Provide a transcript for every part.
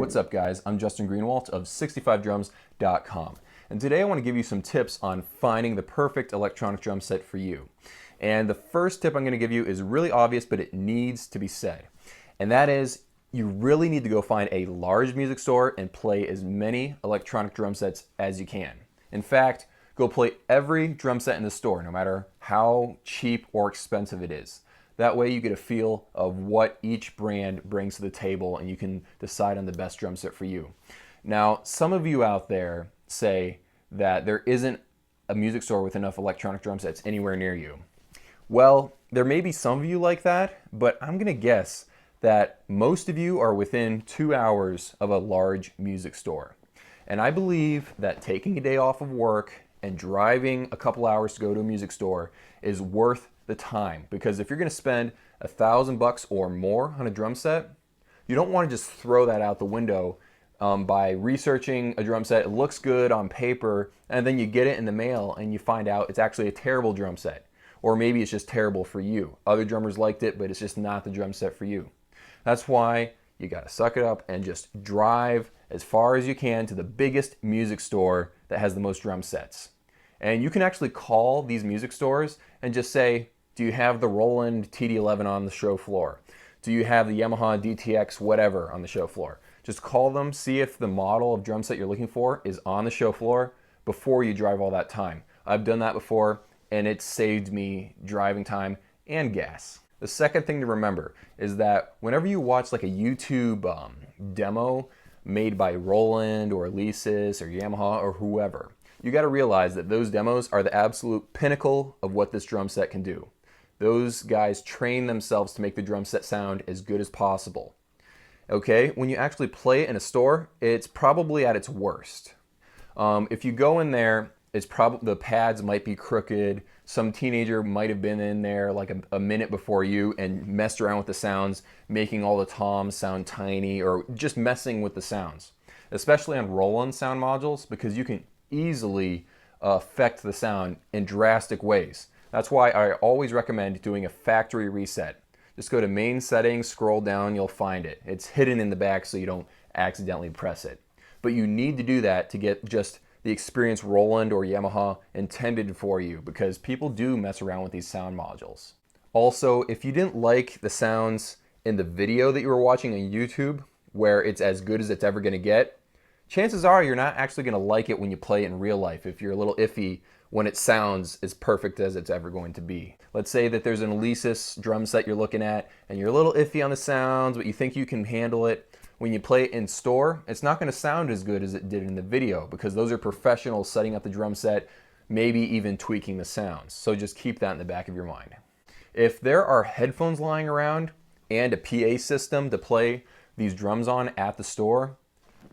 what's up guys? I'm Justin Greenwalt of 65drums.com, and today I want to give you some tips on finding the perfect electronic drum set for you. And the first tip I'm going to give you is really obvious, but it needs to be said. And that is, you really need to go find a large music store and play as many electronic drum sets as you can. In fact, go play every drum set in the store, no matter how cheap or expensive it is. That way you get a feel of what each brand brings to the table and you can decide on the best drum set for you. Now, some of you out there say that there isn't a music store with enough electronic drum sets anywhere near you. Well, there may be some of you like that, but I'm gonna guess that most of you are within 2 hours of a large music store. And I believe that taking a day off of work and driving a couple hours to go to a music store is worth the time, because if you're going to spend $1,000 or more on a drum set, you don't want to just throw that out the window by researching a drum set. It looks good on paper, and then you get it in the mail and you find out it's actually a terrible drum set, or maybe it's just terrible for you. Other drummers liked it, but it's just not the drum set for you. That's why you got to suck it up and just drive as far as you can to the biggest music store that has the most drum sets. And you can actually call these music stores and just say, do you have the Roland TD11 on the show floor? Do you have the Yamaha DTX whatever on the show floor? Just call them, see if the model of drum set you're looking for is on the show floor before you drive all that time. I've done that before and it saved me driving time and gas. The second thing to remember is that whenever you watch like a YouTube demo made by Roland or Alesis or Yamaha or whoever, you got to realize that those demos are the absolute pinnacle of what this drum set can do. Those guys train themselves to make the drum set sound as good as possible. Okay, when you actually play it in a store, it's probably at its worst. If you go in there, it's probably the pads might be crooked. Some teenager might have been in there like a minute before you and messed around with the sounds, making all the toms sound tiny or just messing with the sounds. Especially on Roland sound modules, because you can easily affect the sound in drastic ways. That's why I always recommend doing a factory reset. Just go to main settings, scroll down, you'll find it. It's hidden in the back so you don't accidentally press it. But you need to do that to get just the experience Roland or Yamaha intended for you, because people do mess around with these sound modules. Also, if you didn't like the sounds in the video that you were watching on YouTube, where it's as good as it's ever gonna get, chances are you're not actually gonna like it when you play it in real life if you're a little iffy when it sounds as perfect as it's ever going to be. Let's say that there's an Alesis drum set you're looking at and you're a little iffy on the sounds, but you think you can handle it. When you play it in store, it's not gonna sound as good as it did in the video, because those are professionals setting up the drum set, maybe even tweaking the sounds. So just keep that in the back of your mind. If there are headphones lying around and a PA system to play these drums on at the store,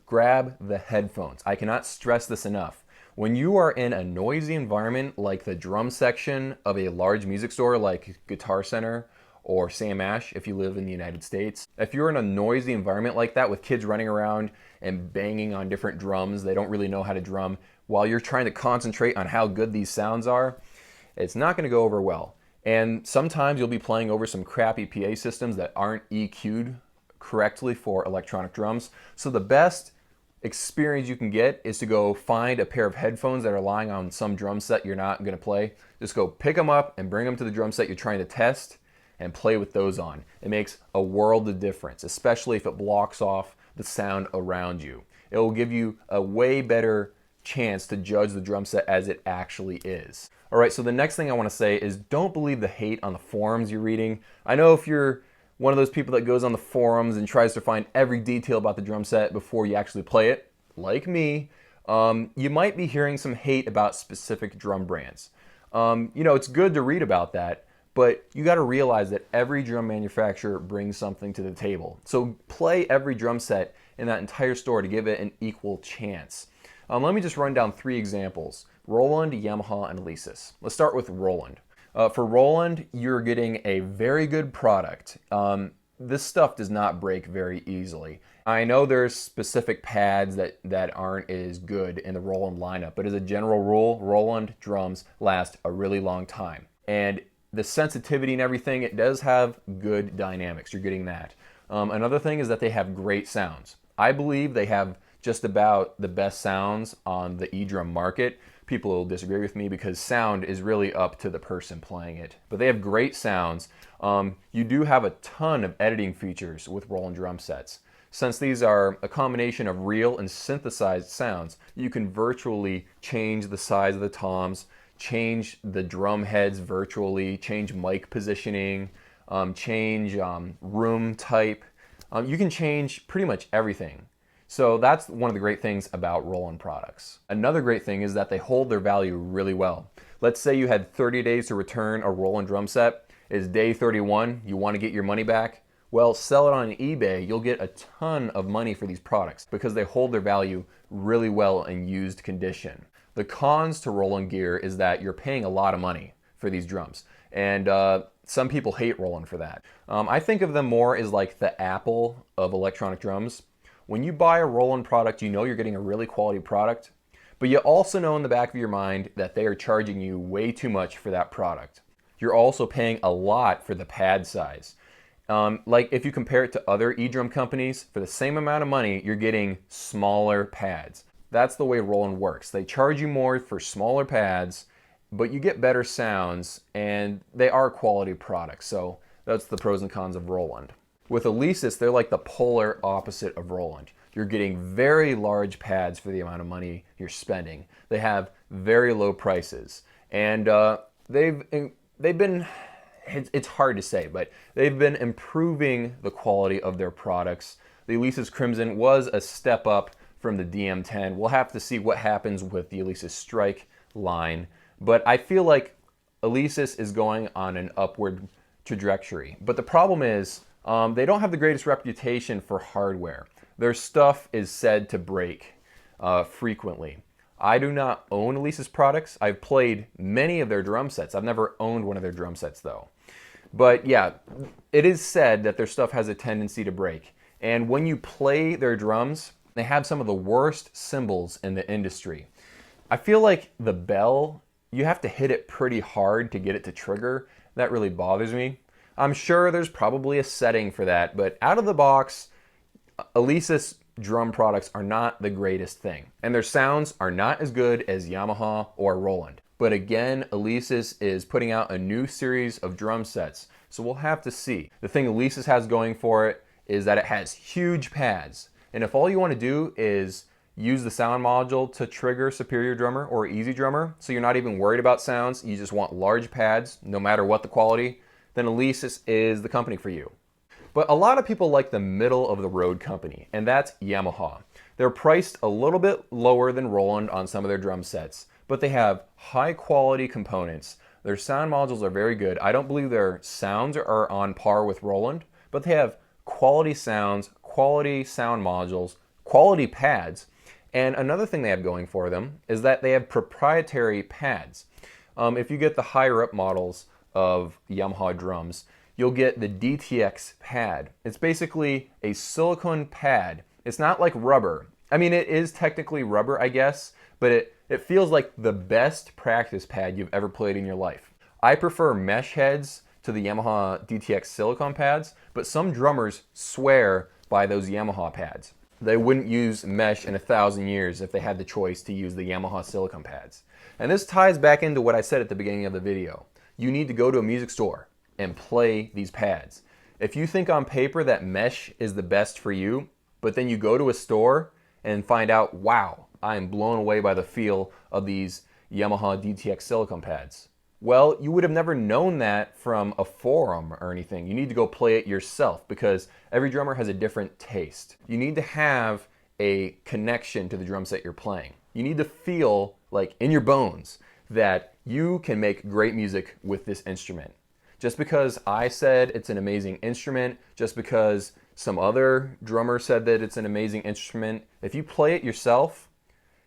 grab the headphones. I cannot stress this enough. When you are in a noisy environment like the drum section of a large music store like Guitar Center or Sam Ash if you live in the United States, if you're in a noisy environment like that with kids running around and banging on different drums, they don't really know how to drum, while you're trying to concentrate on how good these sounds are, it's not going to go over well. And sometimes you'll be playing over some crappy PA systems that aren't EQ'd correctly for electronic drums. So the best experience you can get is to go find a pair of headphones that are lying on some drum set you're not going to play. Just go pick them up and bring them to the drum set you're trying to test and play with those on. It makes a world of difference, especially if it blocks off the sound around you. It will give you a way better chance to judge the drum set as it actually is. All right, so the next thing I want to say is don't believe the hate on the forums you're reading. I know if you're one of those people that goes on the forums and tries to find every detail about the drum set before you actually play it, like me, you might be hearing some hate about specific drum brands. You know, it's good to read about that, but you got to realize that every drum manufacturer brings something to the table. So play every drum set in that entire store to give it an equal chance. Let me just run down 3 examples: Roland, Yamaha, and Alesis. Let's start with Roland. For Roland, you're getting a very good product. This stuff does not break very easily. I know there's specific pads that aren't as good in the Roland lineup, but as a general rule, Roland drums last a really long time. And the sensitivity and everything, it does have good dynamics. You're getting that. Another thing is that they have great sounds. I believe they have just about the best sounds on the E-drum market. People will disagree with me because sound is really up to the person playing it. But they have great sounds. You do have a ton of editing features with Roland drum sets. Since these are a combination of real and synthesized sounds, you can virtually change the size of the toms, change the drum heads virtually, change mic positioning, change room type. You can change pretty much everything. So that's one of the great things about Roland products. Another great thing is that they hold their value really well. Let's say you had 30 days to return a Roland drum set. Is day 31, you want to get your money back? Well, sell it on eBay. You'll get a ton of money for these products because they hold their value really well in used condition. The cons to Roland gear is that you're paying a lot of money for these drums. And some people hate Roland for that. I think of them more as like the Apple of electronic drums. When you buy a Roland product, you know you're getting a really quality product, but you also know in the back of your mind that they are charging you way too much for that product. You're also paying a lot for the pad size. Like if you compare it to other E-drum companies, for the same amount of money, you're getting smaller pads. That's the way Roland works. They charge you more for smaller pads, but you get better sounds, and they are quality products. So that's the pros and cons of Roland. With Alesis, they're like the polar opposite of Roland. You're getting very large pads for the amount of money you're spending. They have very low prices, and they've been, it's hard to say, but they've been improving the quality of their products. The Alesis Crimson was a step up from the DM10. We'll have to see what happens with the Alesis Strike line, but I feel like Alesis is going on an upward trajectory. But the problem is, they don't have the greatest reputation for hardware. Their stuff is said to break frequently. I do not own Alesis products. I've played many of their drum sets. I've never owned one of their drum sets though. But yeah, it is said that their stuff has a tendency to break. And when you play their drums, they have some of the worst cymbals in the industry. I feel like the bell, you have to hit it pretty hard to get it to trigger. That really bothers me. I'm sure there's probably a setting for that, but out of the box, Alesis drum products are not the greatest thing. And their sounds are not as good as Yamaha or Roland. But again, Alesis is putting out a new series of drum sets, so we'll have to see. The thing Alesis has going for it is that it has huge pads. And if all you want to do is use the sound module to trigger Superior Drummer or Easy Drummer, so you're not even worried about sounds, you just want large pads, no matter what the quality, then Alesis is the company for you. But a lot of people like the middle of the road company, and that's Yamaha. They're priced a little bit lower than Roland on some of their drum sets, but they have high quality components. Their sound modules are very good. I don't believe their sounds are on par with Roland, but they have quality sounds, quality sound modules, quality pads, and another thing they have going for them is that they have proprietary pads. If you get the higher up models of Yamaha drums, you'll get the DTX pad. It's basically a silicone pad. It's not like rubber. I mean, it is technically rubber, I guess, but it feels like the best practice pad you've ever played in your life. I prefer mesh heads to the Yamaha DTX silicone pads, but some drummers swear by those Yamaha pads. They wouldn't use mesh in 1,000 years if they had the choice to use the Yamaha silicone pads. And this ties back into what I said at the beginning of the video. You need to go to a music store and play these pads. If you think on paper that mesh is the best for you, but then you go to a store and find out, wow, I am blown away by the feel of these Yamaha DTX silicone pads. Well, you would have never known that from a forum or anything. You need to go play it yourself because every drummer has a different taste. You need to have a connection to the drum set you're playing. You need to feel like in your bones that you can make great music with this instrument. Just because I said it's an amazing instrument, just because some other drummer said that it's an amazing instrument, if you play it yourself,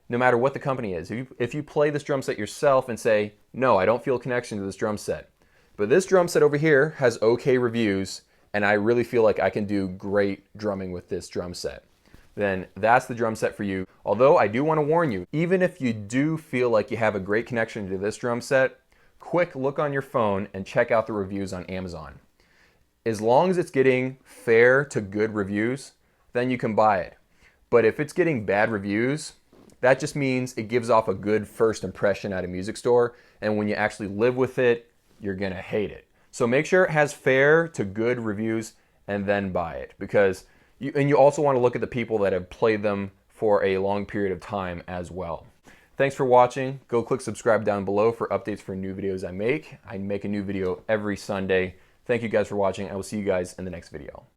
no matter what the company is, if you play this drum set yourself and say, no, I don't feel a connection to this drum set, but this drum set over here has okay reviews and I really feel like I can do great drumming with this drum set, then that's the drum set for you. Although I do want to warn you, even if you do feel like you have a great connection to this drum set, quick look on your phone and check out the reviews on Amazon. As long as it's getting fair to good reviews, then you can buy it. But if it's getting bad reviews, that just means it gives off a good first impression at a music store, and when you actually live with it, you're gonna hate it. So make sure it has fair to good reviews and then buy it, because you also want to look at the people that have played them for a long period of time as well. Thanks for watching. Go click subscribe down below for updates for new videos I make. I make a new video every Sunday. Thank you guys for watching. I will see you guys in the next video.